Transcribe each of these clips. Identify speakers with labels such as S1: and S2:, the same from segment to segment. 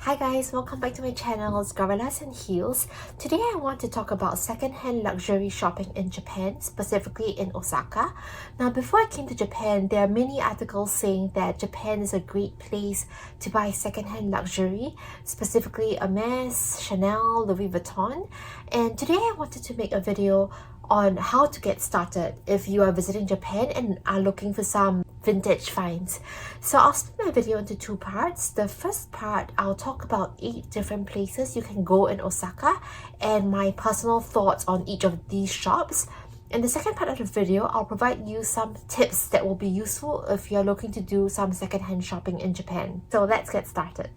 S1: Hi guys, welcome back to my channel, it's Gorillas and Heels. Today I want to talk about secondhand luxury shopping in Japan, specifically in Osaka. Now before I came to Japan, there are many articles saying that Japan is a great place to buy secondhand luxury, specifically Hermes, Chanel, Louis Vuitton. And today I wanted to make a video on how to get started if you are visiting Japan and are looking for some vintage finds. So I'll split my video into two parts. The first part, I'll talk about 8 different places you can go in Osaka and my personal thoughts on each of these shops. In the second part of the video, I'll provide you some tips that will be useful if you're looking to do some secondhand shopping in Japan. So let's get started.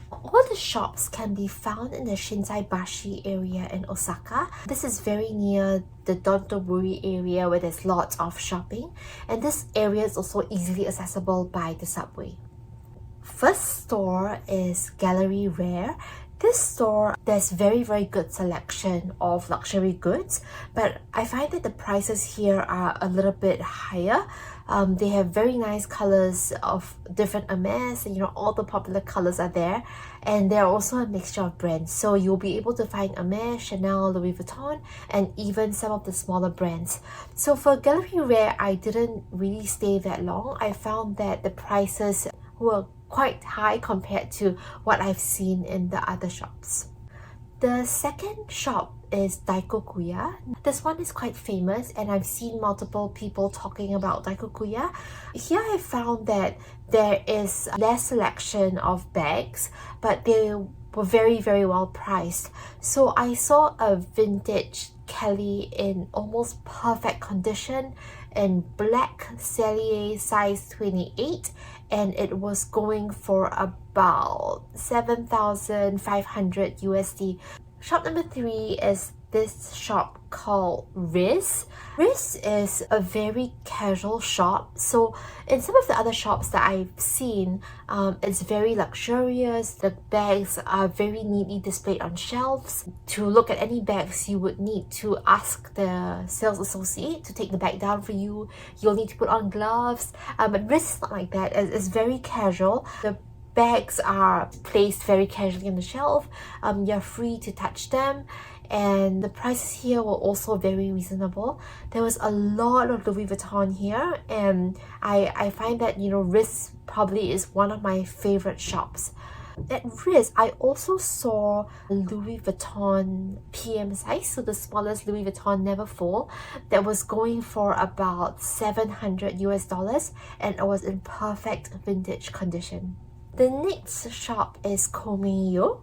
S1: All the shops can be found in the Shinsaibashi area in Osaka. This is very near the Dontoburi area where there's lots of shopping, and this area is also easily accessible by the subway. First store is Gallery Rare. This store, there's very good selection of luxury goods, but I find that the prices here are a little bit higher. They have very nice colors of different Hermes, and all the popular colors are there, and they're also a mixture of brands, so you'll be able to find Hermes, Chanel, Louis Vuitton, and even some of the smaller brands. So for Gallery Rare, I didn't really stay that long. I found that the prices were quite high compared to what I've seen in the other shops. The second shop is Daikoukuya. This one is quite famous and I've seen multiple people talking about Daikoukuya. Here I found that there is less selection of bags, but they were very well priced. So I saw a vintage Kelly in almost perfect condition in black Cellier size 28, and it was going for about 7,500 USD. Shop number 3 is this shop called Riz. Riz is a very casual shop. So in some of the other shops that I've seen, it's very luxurious. The bags are very neatly displayed on shelves. To look at any bags, you would need to ask the sales associate to take the bag down for you. You'll need to put on gloves. But Riz is not like that. It's very casual. The bags are placed very casually on the shelf. You're free to touch them, and the prices here were also very reasonable. There was a lot of Louis Vuitton here, and I find that Riz probably is one of my favorite shops. At Riz, I also saw Louis Vuitton PM size, so the smallest Louis Vuitton Neverfull, that was going for about $700 US, and it was in perfect vintage condition. The next shop is Komehyo.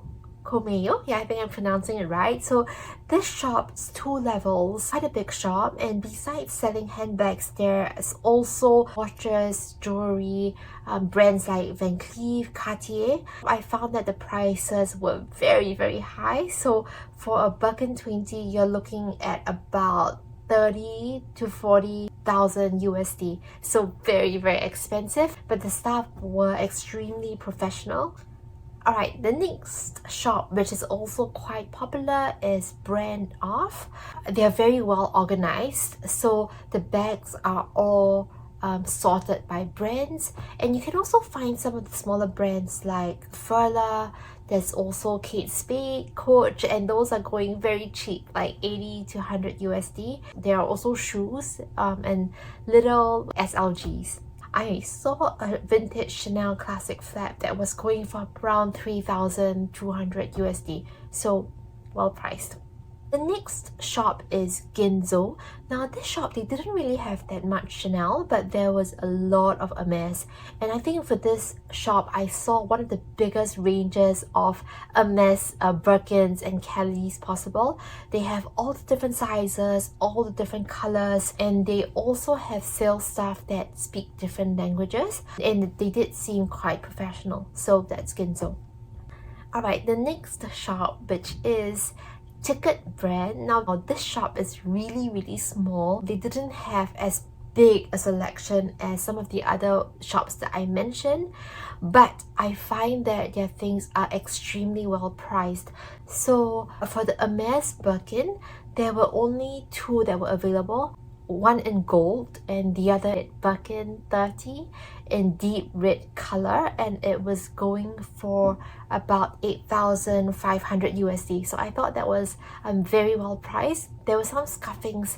S1: Yeah, I think I'm pronouncing it right. So this shop is 2 levels, quite a big shop, and besides selling handbags, there is also watches, jewelry, brands like Van Cleef, Cartier. I found that the prices were very high. So for a $120, you're looking at about 30 to 40,000 USD. So very expensive, but the staff were extremely professional. Alright, the next shop, which is also quite popular, is Brand Off. They are very well organized, so the bags are all sorted by brands, and you can also find some of the smaller brands like Furla. There's also Kate Spade, Coach, and those are going very cheap, like 80 to 100 USD. There are also shoes and little SLGs. I saw a vintage Chanel classic flap that was going for around 3,200 USD, so well priced. The next shop is Ginzo. Now this shop, they didn't really have that much Chanel, but there was a lot of Hermes. And I think for this shop, I saw one of the biggest ranges of Hermes Birkins and Kellys possible. They have all the different sizes, all the different colors, and they also have sales staff that speak different languages. And they did seem quite professional, so that's Ginzo. Alright, the next shop, which is Ticket brand. Now this shop is really small. They didn't have as big a selection as some of the other shops that I mentioned, but I find that their things are extremely well priced. So for the Hermes Birkin, there were only 2 that were available. one in gold and the other at Birkin 30 in deep red color, and it was going for about 8,500 USD. So I thought that was very well priced. There were some scuffings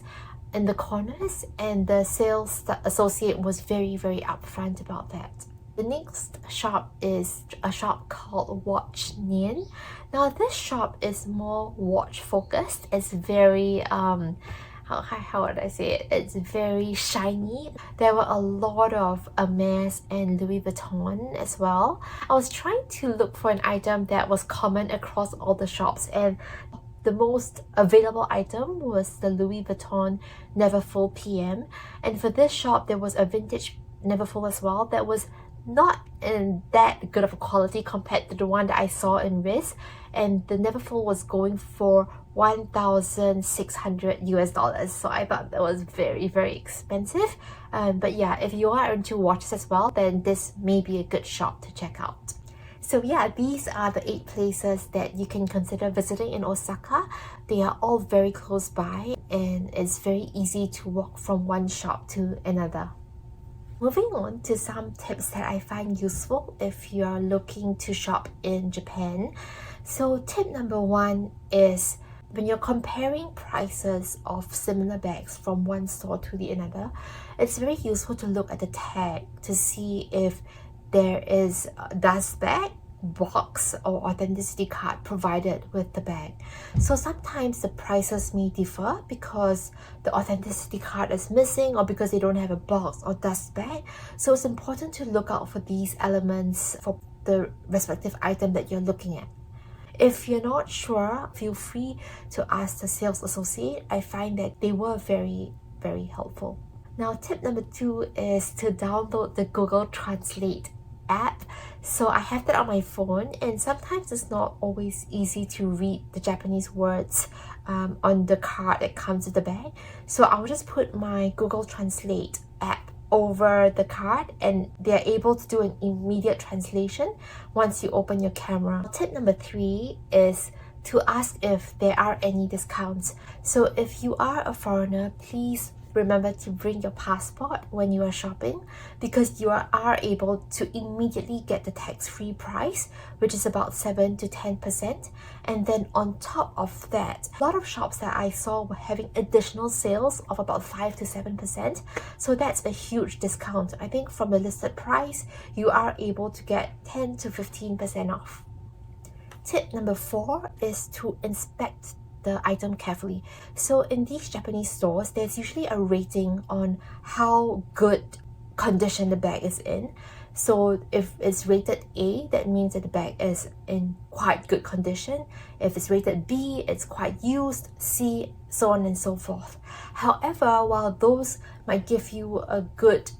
S1: in the corners, and the sales associate was very upfront about that. The next shop is a shop called Watch Nien. Now this shop is more watch focused. It's very how would I say it? It's very shiny. There were a lot of Hermes and Louis Vuitton as well. I was trying to look for an item that was common across all the shops, and the most available item was the Louis Vuitton Neverfull PM. And for this shop, there was a vintage Neverfull as well that was not in that good of a quality compared to the one that I saw in Riz, and the Neverfull was going for 1,600 US dollars. So I thought that was very expensive. But yeah, if you are into watches as well, then this may be a good shop to check out. So yeah, these are the 8 places that you can consider visiting in Osaka. They are all very close by, and it's very easy to walk from one shop to another. Moving on to some tips that I find useful if you are looking to shop in Japan. So tip number 1 is when you're comparing prices of similar bags from one store to the another, it's very useful to look at the tag to see if there is a dust bag, box, or authenticity card provided with the bag. So sometimes the prices may differ because the authenticity card is missing or because they don't have a box or dust bag. So it's important to look out for these elements for the respective item that you're looking at. If you're not sure, feel free to ask the sales associate. I find that they were very helpful. Now tip number 2 is to download the Google Translate app. So I have that on my phone, and sometimes it's not always easy to read the Japanese words on the card that comes with the bag. So I'll just put my Google Translate app over the card, and they're able to do an immediate translation once you open your camera. Tip number 3 is to ask if there are any discounts. So if you are a foreigner, please remember to bring your passport when you are shopping, because you are able to immediately get the tax-free price, which is about 7 to 10%. And then on top of that, a lot of shops that I saw were having additional sales of about 5 to 7%. So that's a huge discount. I think from the listed price, you are able to get 10 to 15% off. Tip number 4 is to inspect the item carefully. So in these Japanese stores, there's usually a rating on how good condition the bag is in. So if it's rated A, that means that the bag is in quite good condition. If it's rated B, it's quite used, C, so on and so forth. However, while those might give you a good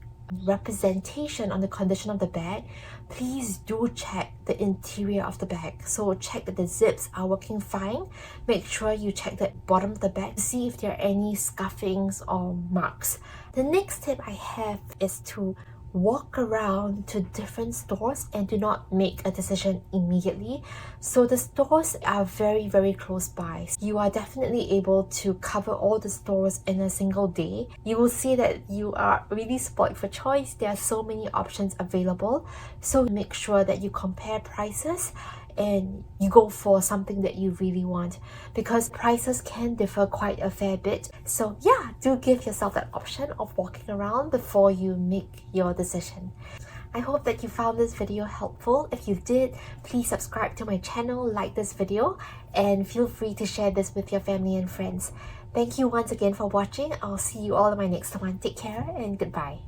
S1: representation on the condition of the bag, please do check the interior of the bag. So check that the zips are working fine. Make sure you check the bottom of the bag to see if there are any scuffings or marks. The next tip I have is to walk around to different stores and do not make a decision immediately. So the stores are very close by. You are definitely able to cover all the stores in a single day. You will see that you are really spoiled for choice. There are so many options available. So make sure that you compare prices and you go for something that you really want, because prices can differ quite a fair bit. So yeah, do give yourself that option of walking around before you make your decision. I hope that you found this video helpful. If you did, please subscribe to my channel, like this video, and feel free to share this with your family and friends. Thank you once again for watching. I'll see you all in my next one. Take care and goodbye.